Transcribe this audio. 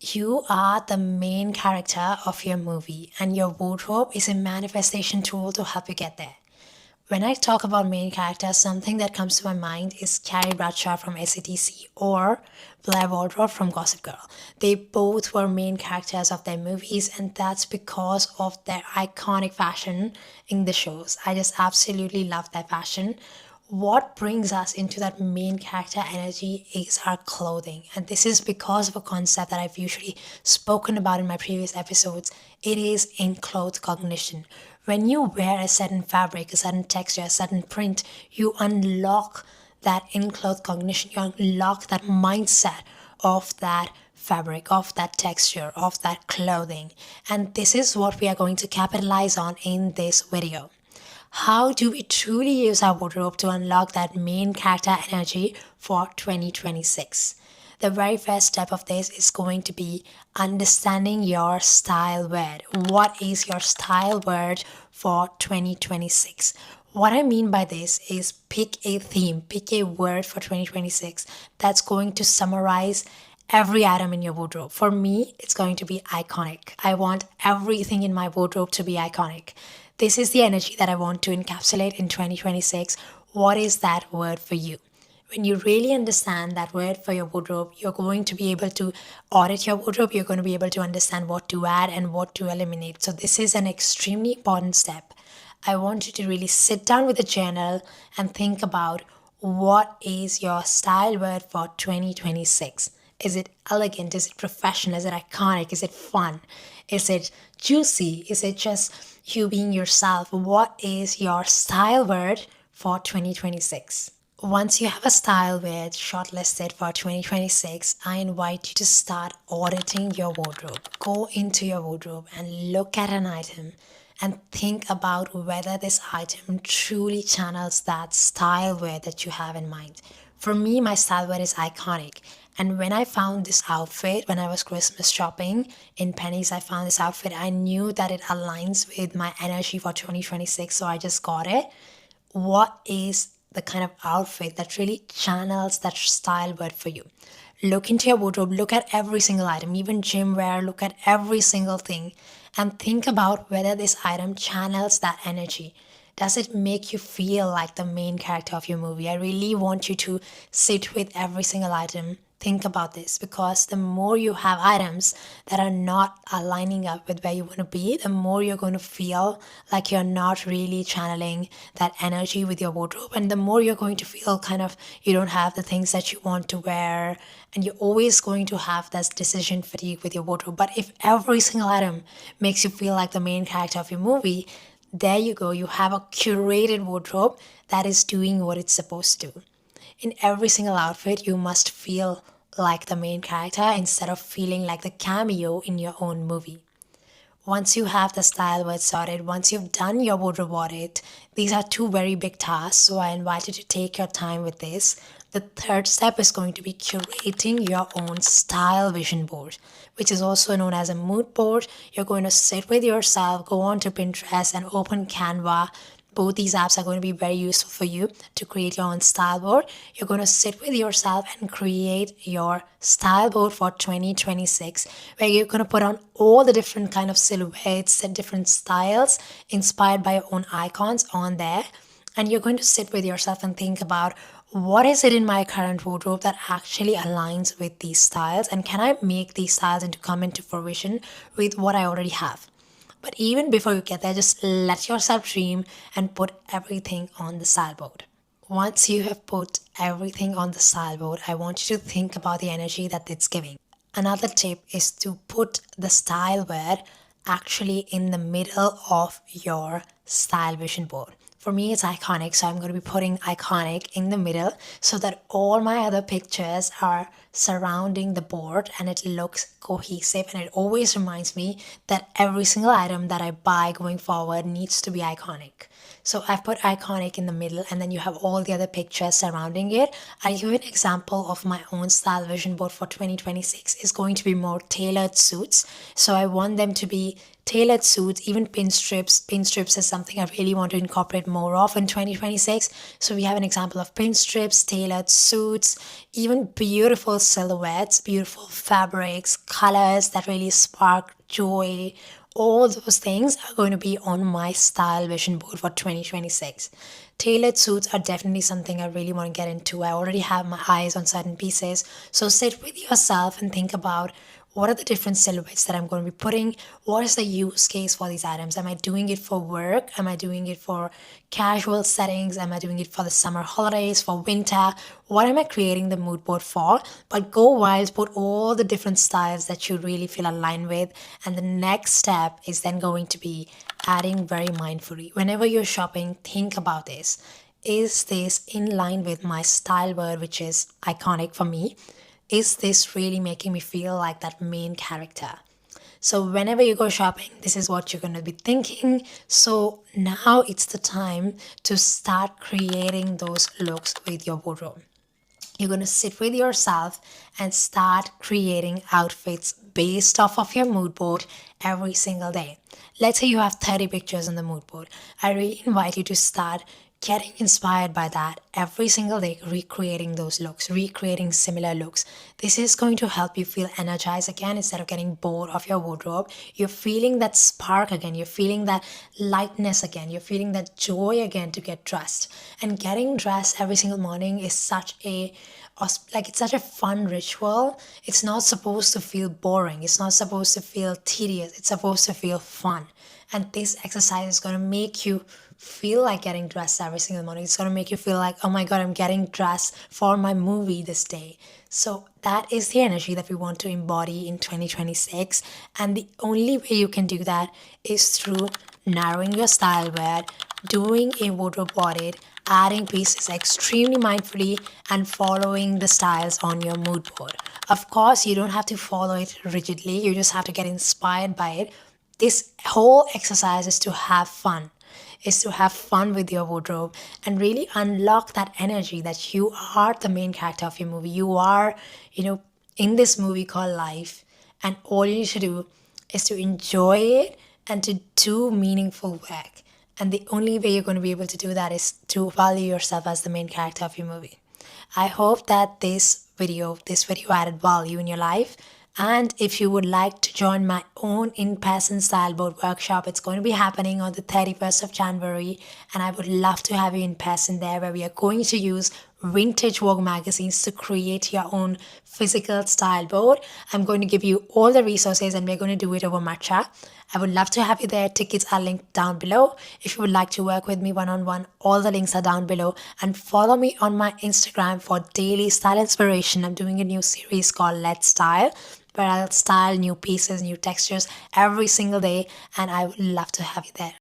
You are the main character of your movie, and your wardrobe is a manifestation tool to help you get there. When I talk about main characters, something that comes to my mind is Carrie Bradshaw from SATC or Blair Waldorf from Gossip Girl. They both were main characters of their movies, and that's because of their iconic fashion in the shows. I just absolutely love their fashion. What brings us into that main character energy is our clothing. And this is because of a concept that I've usually spoken about in my previous episodes. It is in cloth cognition. When you wear a certain fabric, a certain texture, a certain print, you unlock that in cloth cognition, you unlock that mindset of that fabric, of that texture, of that clothing. And this is what we are going to capitalize on in this video. How do we truly use our wardrobe to unlock that main character energy for 2026? The very first step of this is going to be understanding your style word. What is your style word for 2026? What I mean by this is pick a theme, pick a word for 2026 that's going to summarize every item in your wardrobe. For me, it's going to be iconic. I want everything in my wardrobe to be iconic. This is the energy that I want to encapsulate in 2026. What is that word for you? When you really understand that word for your wardrobe, you're going to be able to audit your wardrobe. You're going to be able to understand what to add and what to eliminate. So, this is an extremely important step. I want you to really sit down with a journal and think about what is your style word for 2026. Is it elegant? Is it professional? Is it iconic? Is it fun? Is it juicy? Is it just you being yourself? What is your style word for 2026? Once you have a style word shortlisted for 2026, I invite you to start auditing your wardrobe. Go into your wardrobe and look at an item and think about whether this item truly channels that style word that you have in mind. For me, my style word is iconic. And when I found this outfit, when I was Christmas shopping in Penny's, I found this outfit. I knew that it aligns with my energy for 2026, so I just got it. What is the kind of outfit that really channels that style word for you? Look into your wardrobe, look at every single item, even gym wear, look at every single thing, and think about whether this item channels that energy. Does it make you feel like the main character of your movie? I really want you to sit with every single item. Think about this, because the more you have items that are not aligning up with where you want to be, the more you're going to feel like you're not really channeling that energy with your wardrobe. And the more you're going to feel kind of you don't have the things that you want to wear. And you're always going to have this decision fatigue with your wardrobe. But if every single item makes you feel like the main character of your movie, there you go. You have a curated wardrobe that is doing what it's supposed to. In every single outfit, you must feel like the main character instead of feeling like the cameo in your own movie. Once you have the style word sorted, once you've done your wardrobe audit, these are two very big tasks. So I invite you to take your time with this. The third step is going to be curating your own style vision board, which is also known as a mood board. You're going to sit with yourself, go on to Pinterest and open Canva. Both these apps are going to be very useful for you to create your own style board. You're going to sit with yourself and create your style board for 2026, where you're going to put on all the different kind of silhouettes and different styles inspired by your own icons on there. And you're going to sit with yourself and think about, what is it in my current wardrobe that actually aligns with these styles, and can I make these styles come into fruition with what I already have? But even before you get there, just let yourself dream and put everything on the style board. Once you have put everything on the style board, I want you to think about the energy that it's giving. Another tip is to put the style word actually in the middle of your style vision board. For me, it's iconic, so I'm going to be putting iconic in the middle so that all my other pictures are surrounding the board and it looks cohesive. And it always reminds me that every single item that I buy going forward needs to be iconic. So I've put iconic in the middle, and then you have all the other pictures surrounding it. I'll give you an example of my own style vision board for 2026. Is going to be more tailored suits. So I want them to be tailored suits, even pin strips. Pin strips is something I really want to incorporate more of in 2026. So we have an example of pin strips, tailored suits, even beautiful silhouettes, beautiful fabrics, colors that really spark joy. All those things are going to be on my style vision board for 2026. Tailored suits are definitely something I really want to get into. I already have my eyes on certain pieces. So sit with yourself and think about what are the different silhouettes that I'm going to be putting? What is the use case for these items? Am I doing it for work? Am I doing it for casual settings? Am I doing it for the summer holidays, for winter? What am I creating the mood board for? But go wild, put all the different styles that you really feel aligned with. And the next step is then going to be adding very mindfully. Whenever you're shopping, think about this. Is this in line with my style word, which is iconic for me? Is this really making me feel like that main character? So, whenever you go shopping, this is what you're going to be thinking. So, now it's the time to start creating those looks with your wardrobe. You're going to sit with yourself and start creating outfits based off of your mood board every single day. Let's say you have 30 pictures on the mood board. I really invite you to start getting inspired by that every single day, recreating those looks, recreating similar looks. This is going to help you feel energized again instead of getting bored of your wardrobe. You're feeling that spark again, you're feeling that lightness again, you're feeling that joy again to get dressed. And getting dressed every single morning is such a it's such a fun ritual. It's not supposed to feel boring, it's not supposed to feel tedious, it's supposed to feel fun. And this exercise is going to make you feel like getting dressed every single morning. It's going to make you feel like, oh my God, I'm getting dressed for my movie this day. So that is the energy that we want to embody in 2026. And the only way you can do that is through narrowing your style word, doing a wardrobe audit, adding pieces extremely mindfully, and following the styles on your mood board. Of course, you don't have to follow it rigidly, you just have to get inspired by it. This whole exercise is to have fun, is to have fun with your wardrobe and really unlock that energy that you are the main character of your movie. You are, in this movie called life, and all you need to do is to enjoy it and to do meaningful work. And the only way you're going to be able to do that is to value yourself as the main character of your movie. I hope that this video added value in your life. And if you would like to join my own in-person style board workshop, it's going to be happening on the 31st of January. And I would love to have you in person there, where we are going to use vintage Vogue magazines to create your own physical style board. I'm going to give you all the resources and we're going to do it over Matcha. I would love to have you there. Tickets are linked down below. If you would like to work with me one-on-one, all the links are down below. And follow me on my Instagram for daily style inspiration. I'm doing a new series called Let's Style, where I'll style new pieces, new textures every single day. And I would love to have you there.